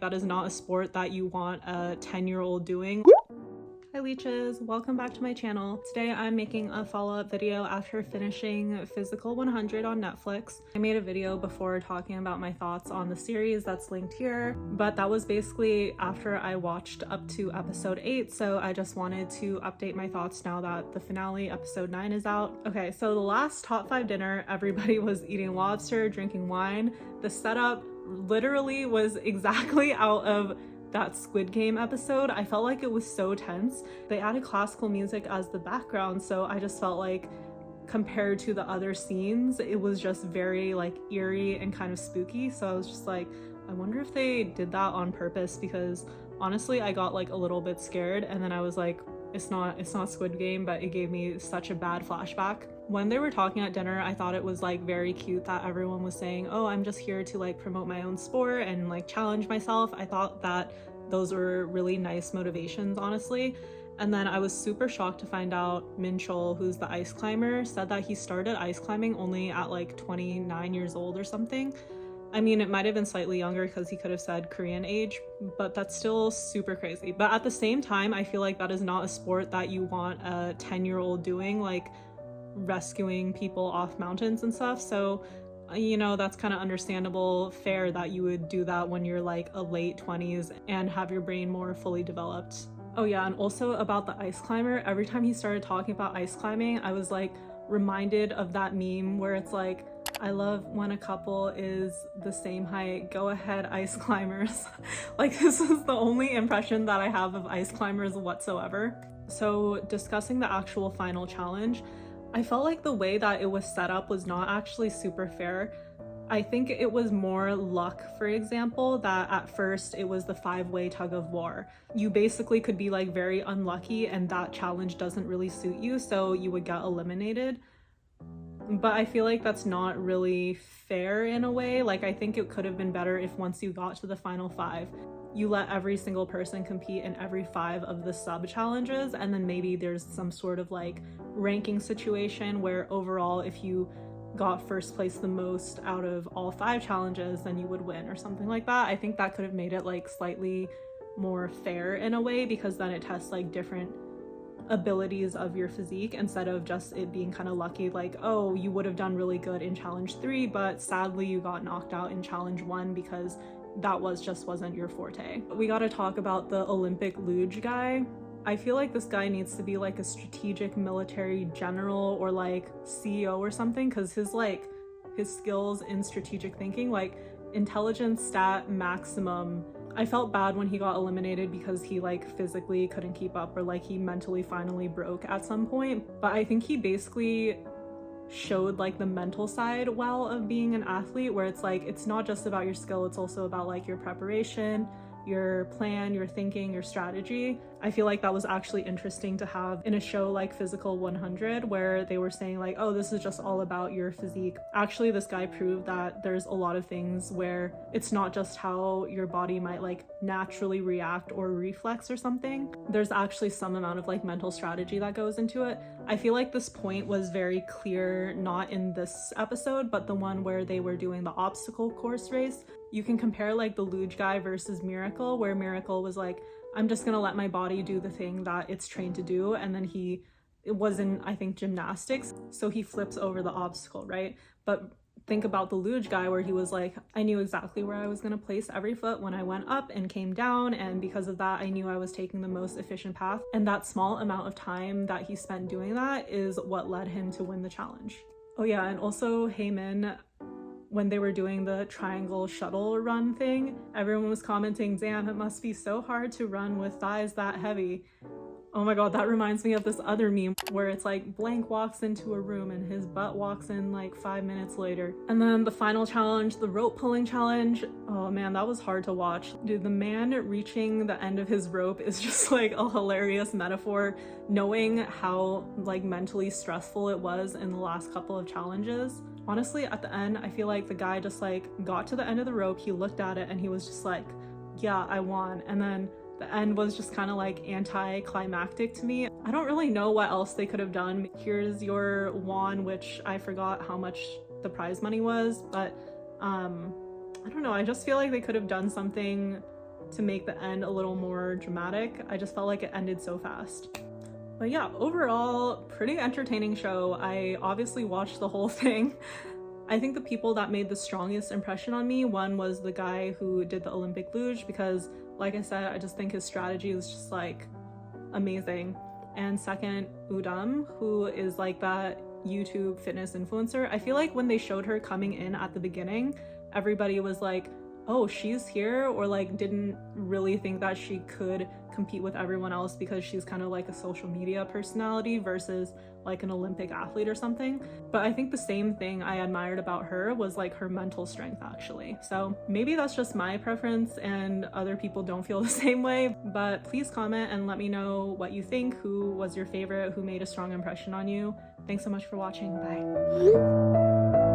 That is not a sport that you want a 10-year-old doing. Hi leeches, welcome back to my channel. Today I'm making a follow-up video after finishing Physical 100 on Netflix. I made a video before talking about my thoughts on the series that's linked here, but that was basically after I watched up to episode 8, so I just wanted to update my thoughts now that the finale, episode 9, is out. Okay, so the last top 5 dinner, everybody was eating lobster, drinking wine. The setup literally was exactly out of that Squid Game episode. I felt like it was so tense. They added classical music as the background, so I just felt like compared to the other scenes, it was just very like eerie and kind of spooky. So I was just like, I wonder if they did that on purpose, because honestly I got like a little bit scared, and then I was like, it's not Squid Game, but it gave me such a bad flashback. When they were talking at dinner, I thought it was like very cute that everyone was saying, oh, I'm just here to like promote my own sport and like challenge myself. I thought that those were really nice motivations, honestly. And then I was super shocked to find out Min Chol, who's the ice climber, said that he started ice climbing only at like 29 years old or something. I mean, it might have been slightly younger because he could have said Korean age, but that's still super crazy. But at the same time, I feel like that is not a sport that you want a 10-year-old doing, like rescuing people off mountains and stuff. So, you know, that's kind of understandable, fair that you would do that when you're like a late 20s and have your brain more fully developed. Oh yeah, and also about the ice climber, every time he started talking about ice climbing, I was like reminded of that meme where it's like, I love when a couple is the same height, go ahead ice climbers. Like, this is the only impression that I have of ice climbers whatsoever. So discussing the actual final challenge, I felt like the way that it was set up was not actually super fair. I think it was more luck, for example, that at first it was the 5-way tug of war. You basically could be like very unlucky and that challenge doesn't really suit you, so you would get eliminated. But I feel like that's not really fair in a way. Like, I think it could have been better if once you got to the final 5, you let every single person compete in every 5 of the sub challenges, and then maybe there's some sort of like ranking situation where overall if you got first place the most out of all 5 challenges, then you would win or something like that. I think that could have made it like slightly more fair in a way, because then it tests like different abilities of your physique instead of just it being kind of lucky, like, oh, you would have done really good in challenge 3 but sadly you got knocked out in challenge 1 because that wasn't your forte. We got to talk about the Olympic luge guy. I feel like this guy needs to be like a strategic military general or like CEO or something, because his skills in strategic thinking, like intelligence stat maximum. I felt bad when he got eliminated because he like physically couldn't keep up, or like he mentally finally broke at some point. But I think he basically showed like the mental side well of being an athlete, where it's like it's not just about your skill, it's also about like your preparation, your plan, your thinking, your strategy. I feel like that was actually interesting to have in a show like Physical 100, where they were saying like, oh, this is just all about your physique. Actually, this guy proved that there's a lot of things where it's not just how your body might like naturally react or reflex or something. There's actually some amount of like mental strategy that goes into it. I feel like this point was very clear, not in this episode, but the one where they were doing the obstacle course race. You can compare like the luge guy versus Miracle, where Miracle was like, I'm just gonna let my body do the thing that it's trained to do, and then it was in, I think, gymnastics, so he flips over the obstacle, right? But think about the luge guy, where he was like, I knew exactly where I was gonna place every foot when I went up and came down, and because of that I knew I was taking the most efficient path, and that small amount of time that he spent doing that is what led him to win the challenge. Oh yeah, and also Heyman, when they were doing the triangle shuttle run thing, everyone was commenting, damn, it must be so hard to run with thighs that heavy. Oh my god, that reminds me of this other meme where it's like blank walks into a room and his butt walks in like 5 minutes later. And then the final challenge, the rope pulling challenge, oh man, that was hard to watch. Dude, the man reaching the end of his rope is just like a hilarious metaphor, knowing how like mentally stressful it was in the last couple of challenges. Honestly, at the end, I feel like the guy just like got to the end of the rope, he looked at it and he was just like, yeah, I won. And then the end was just kind of like anti-climactic to me. I don't really know what else they could have done. Here's your won, which I forgot how much the prize money was, but I don't know, I just feel like they could have done something to make the end a little more dramatic. I just felt like it ended so fast. But yeah, overall, pretty entertaining show. I obviously watched the whole thing. I think the people that made the strongest impression on me, one was the guy who did the Olympic luge, because like I said, I just think his strategy was just like amazing. And second, Udam, who is like that YouTube fitness influencer. I feel like when they showed her coming in at the beginning, everybody was like, oh, she's here, or like didn't really think that she could compete with everyone else because she's kind of like a social media personality versus like an Olympic athlete or something. But I think the same thing I admired about her was like her mental strength, actually. So maybe that's just my preference and other people don't feel the same way, but please comment and let me know what you think. Who was your favorite? Who made a strong impression on you? Thanks so much for watching. Bye.